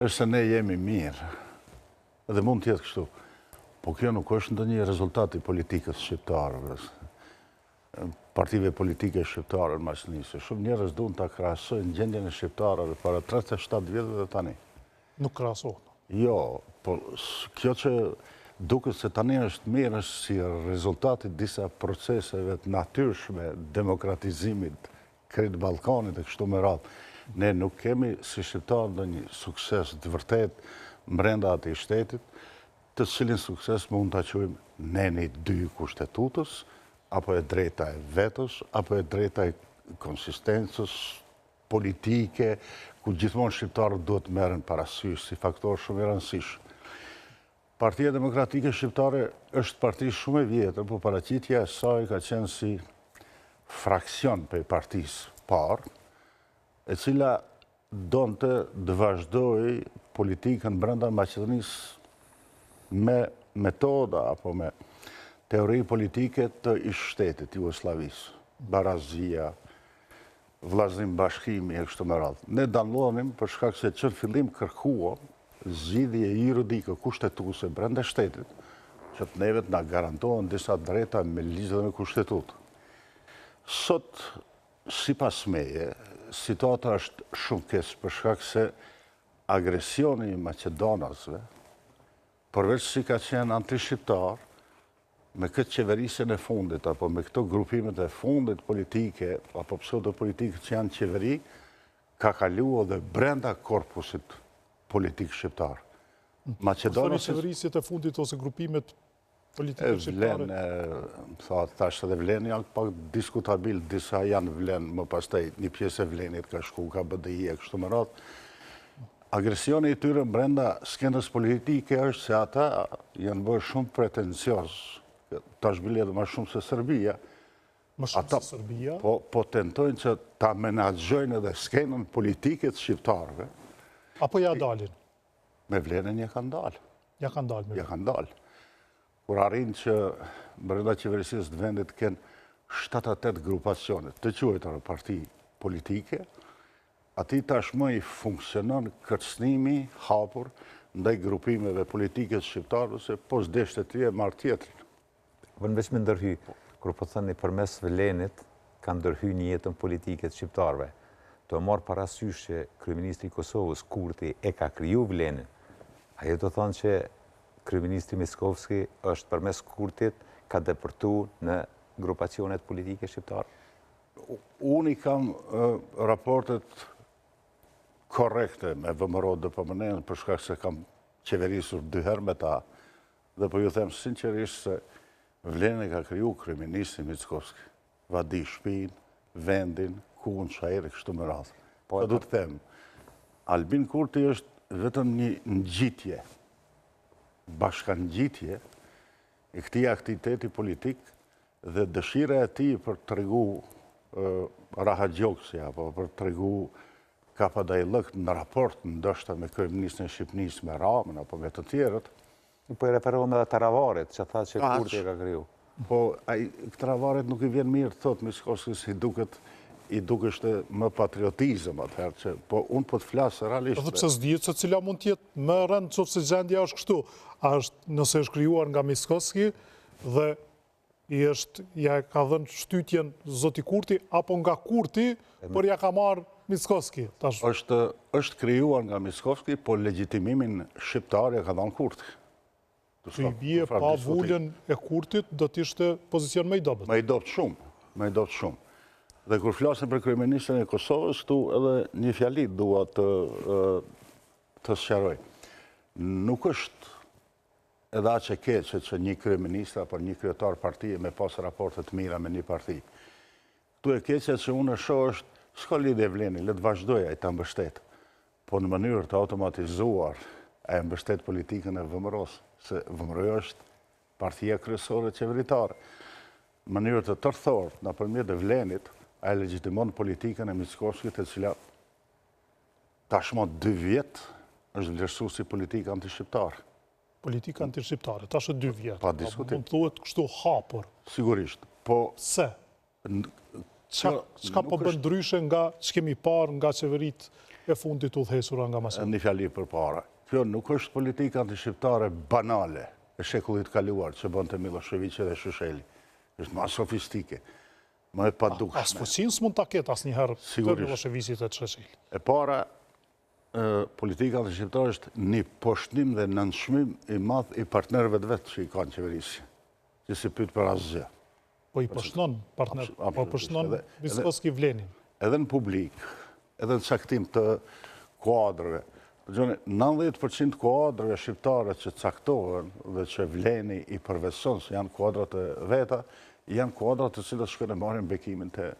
është se ne jemi mirë, edhe mund tjetë kështu, po kjo nuk është ndonjë rezultat i politikës shqiptarëve, partive politike shqiptare në Maqedonisë. Shumë njerëz duan ta krahasojnë gjendjen e shqiptarëve para 37 vjetëve dhe tani. Nuk krahasohet. Jo, po kjo që duket se tani është mirë është si rezultati disa proceseve të natyrshme, demokratizimit, krejt Ballkanit e kështu me radhë. Ne nuk kemi si shqiptarë ndonjë sukses të vërtet brenda atij shtetit, të cilin sukses mund ta quajmë ne një dy kushtetutës, apo e drejta e vetës, apo e drejta e konsistencës politike, ku gjithmonë shqiptarët duhet merren parasysh si faktor shumë i rëndësishëm. Partia Demokratike Shqiptare është parti shumë e vjetër, por paraqitja e saj ka qenë si fraksion për partisë parë, e cila donte të vazhdoj politikën brenda Maqedonisë me metoda apo me teori politike të ish shtetit Jugosllavisë, barazia, vllaznim bashkimi e kështu me radhë. Ne dallonim për shkak se që në fillim kërkuam zgjidhje juridike kushtetuese brenda shtetit, që të neve të na garantohen disa drejta me ligj dhe me kushtetutë. Sot, sipas meje, situata është shumë keq për shkak se agresioni i maqedonasve, përveç si ka qenë antishqiptar, me këtë qeverisjen e fundit, apo me këto grupimet e fundit politike, apo pseudopolitike që janë qeveri, ka kaluar dhe brenda korpusit politik shqiptar. Maqedonia qeverisjet e fundit ose grupimet politike shqiptare? Tash edhe vlen janë pak diskutabil, disa janë vlen, më pastaj një pjesë e vlenit ka shku, ka BDI e kështu me radhë. Agresioni i tyre brenda skendës politike është se ata janë bërë shumë pretencios, tash bile edhe më shumë se Serbia. Më shumë se Serbia? Po tentojnë që ta menaxhojnë edhe skenën politike të shqiptarëve. Apo ja dalin? Me vlenën ja kanë dalë. Ja kanë dalë? Ja kanë dalë. Kur arrin që brenda qeverisisë të vendit kënë 7-8 grupacione të quajtura parti politike, ati tashmë i funksionon kërcënimi hapur ndaj grupimeve politike të shqiptarëve se po s'deshte ti e marrë tjetrin. Veç me ndërhy, kur po thënë përmes vlenit, ka ndërhy një jetën politike të shqiptarëve. Të marrë parasysh që kryeministri i Kosovës, Kurti, e ka kriju vlenin. Ajo të thonë që kryeministri Miskovski është përmes Kurtit ka depërtu në grupacionet politike shqiptare? Unë i kam raportet korrekte me VMRO DPMN për shkak se kam qeverisur 2 herë me ta, dhe po ju them sinqerisht se vlenin e ka kriju kryeministri Miskovski. Vadi shtëpinë, vendin, kuën, çajër e kështu me radhë. Po do të them, Albin Kurti është vetëm një ngjitje, bashkangjitje e këtij aktiviteti politik dhe dëshira e tij për të tregu rahaxhoksi apo për të tregu kapadajllëk në raport ndoshta me kryeministrin e Shqipërisë, me Ramën apo me të tjerët. Po i referohem edhe Taravarit, që tha që Kurti e ka kriju. Po Taravarit nuk i vjen mirë të thotë Miskovski se i dukeshte më patriotizëm atëherë që, po unë po të flasë realisht. Edhe pse s'dihet se cila mund të jetë më rënd nëse gjendja është kështu. Nëse është krijuar nga Miskovski dhe ja ka dhënë shtytjen zoti Kurti, apo nga Kurti, por ja ka marrë Miskovski. Është krijuar nga Miskovski, po legjitimimin shqiptar ja ka dhënë Kurti. Që i bie pa vullën e Kurtit, do t'ishte pozicion më i dobët. Më i dobët shumë. Dhe kur flasim për kryeministrin e Kosovës, këtu edhe një fjali dua të sqaroj. Nuk është edhe aq e keqe që një kryeministër apo një kryetar partie me pas raporte të mira me një parti. Këtu e keqe që unë e shoh është s'ka lidhje vleni, le të vazhdojë ai ta mbështet, po në mënyrë të automatizuar e mbështet politikën e VMRO-s, se VMRO është partia kryesore qeveritare. Në mënyrë të tërthort, nëpërmjet e vlenit, ai legjitimon politikën e Miskovskit, e cila tashmë 2 vjet është vlerësuar si politikë antishqiptare. Politikë antishqiptare, tash 2 vjet. Pa diskutim. Mund thuhet kështu hapur. Sigurisht, po pse? Çka po bën ndryshe nga ç'kemi parë nga qeveritë e fundit udhëhequra nga Macedoni. Një fjali për para. Kjo nuk është politika antishqiptare banale e shekullit kaluar që bënte Milošević dhe Šešelji. Është ma sofistike, ma e padukshme. As fuqin s'mund ta ketë asnjëherë të Miloševićit e Šešelit. E para, politika antishqiptare është një poshtnim dhe nënçmim i madh i partnerëve të vetë që i kanë qeverisje, që si pyet për asgjë. Po i përshënon partner, po përshënon Mickoski Vlenin. Edhe në publik, edhe në caktim të kuadrëve. 90% kuadrëve shqiptare që caktohen dhe që Vleni i përveson se janë kuadrat e veta, janë kuadrat të cilët shkojnë e marrin bekimin të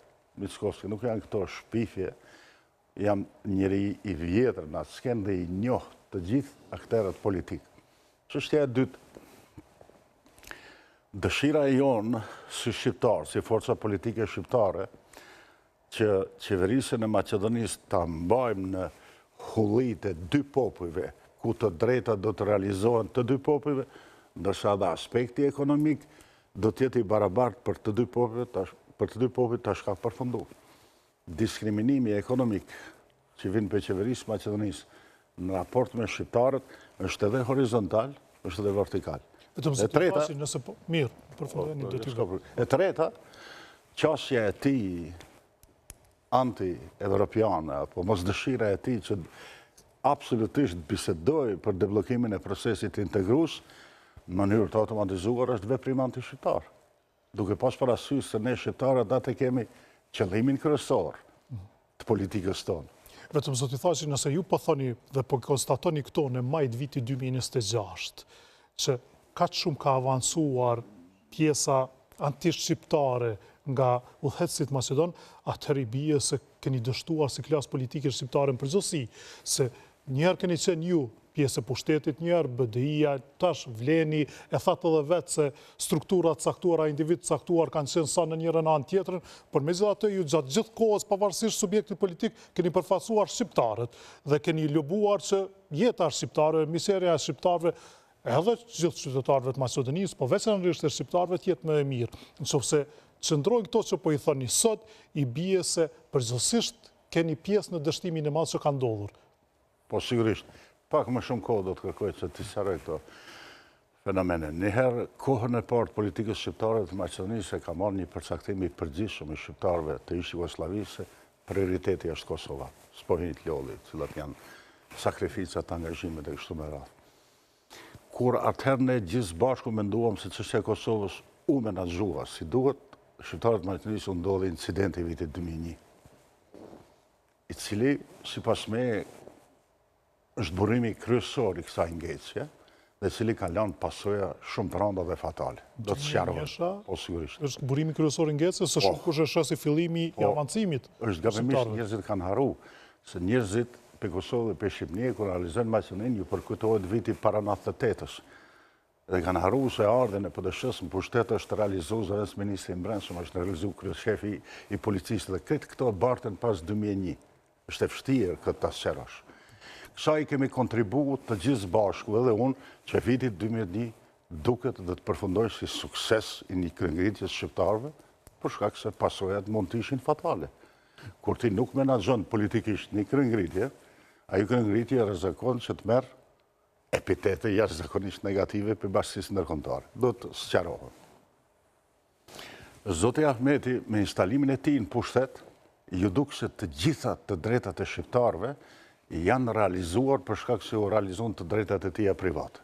Mickoski. Nuk janë këto shpifje, jam njëri i vjetër në atë skenë dhe i njohë të gjithë akterët politikë. Çështja e dytë, dëshira e jonë si shqiptarë, si forca politike shqiptare, që qeverisën e Maqedonisë ta mbajmë në hullit e dy popujve, ku të drejta do të realizohen të dy popujve, ndërsa dhe aspekti ekonomik do t'jetë i barabartë për të dy popujve tash ka përfundu. Diskriminimi ekonomik që vinë për qeverisë Maqedonisë në raport me shqiptarët është edhe horizontal, është edhe vertikal. Vetëm se të pasin nëse po, mirë, përfundoni do t'i vë. E treta, qasja e ti anti-evropiane, apo mos dëshira e ti që absolutisht bisedoj për deblokimin e procesit integrues, në mënyrë të automatizuar është veprim anti-shqiptar. Duke pas parasysh se ne shqiptarët atë kemi qëllimin kryesor të politikës tonë. Vetëm zoti Thaçi, nëse ju po thoni dhe po konstatoni këto në maj të vitit 2026, që kaq shumë ka avancuar pjesa antishqiptare nga udhëheqësit Macedon, atëherë i bie se keni dështuar si klasë politike shqiptare në përgjithësi, se njëherë keni qenë ju pjesë e pushtetit, njëherë BDI-ja, tash Vleni, e thatë edhe vetë se strukturat caktuara, individ caktuar kanë qenë sa në njërën anë tjetrën, por megjithatë ju gjatë gjithë kohës pavarësisht subjektit politik keni përfaqësuar shqiptarët dhe keni lobuar që jeta shqiptare, miseria e shqiptarëve, edhe gjithë qytetarëve të Maqedonisë, po veçanërisht e shqiptarëve të jetë më e mirë. Nëse qëndrojnë këto që po i thoni sot, i bie se përgjithsisht keni pjesë në dështimin e madh që ka ndodhur. Po sigurisht, pak më shumë kohë do të kërkoj që të sqaroj këto fenomene. Njëherë, kohën e parë politikës shqiptare të Maqedonisë ka marrë një përcaktim i përgjithshëm i shqiptarëve të ish Jugosllavisë, prioriteti është Kosova, s'po hinit lolli, cilat janë sakrificat, angazhimet e kështu me radhë. Kur atëherë ne gjithë bashku menduam se çështja e Kosovës u menaxhua si duhet, shqiptarët Maqedonisë u ndodhi incidenti i vitit 2001, i cili, sipas me, është burimi kryesor i kësaj ngecje, dhe cili ka lënë pasoja shumë të rënda dhe fatale. Do të sqarohet. Po sigurisht. Është burimi kryesor i ngecjes, se shumë kush e sheh si fillimi i avancimit. Është gabimisht njerëzit kanë harru, se njerëzit për Kosovë dhe për Shqipëni, kur realizojnë Maqedoninë, ju përkujtohet viti para 98-s. Dhe kanë harru se ardhen e PDSH-s në pushtet është realizuar zëvendës ministri i Brendshëm, është realizuar kryeshefi i policisë dhe këtë këto bartën pas 2001. Është e vështirë këtë ta sqarosh. Kësaj kemi kontribuar të gjithë bashku edhe unë që vitit 2001 duket dhe të përfundoj si sukses i një kryenggritjes shqiptarëve, për shkak se pasojat mund të ishin fatale. Kur ti nuk menaxhon politikisht një kryenggritje, ajo kryenggritje rrezikon që të merr epitete jashtëzakonisht negative për bashkësisë ndërkombëtare. Do të sqarohen. Zoti Ahmeti, me instalimin e tij në pushtet, ju duk se të gjitha të drejtat e shqiptarëve janë realizuar për shkak se u realizuan të drejtat e tija private.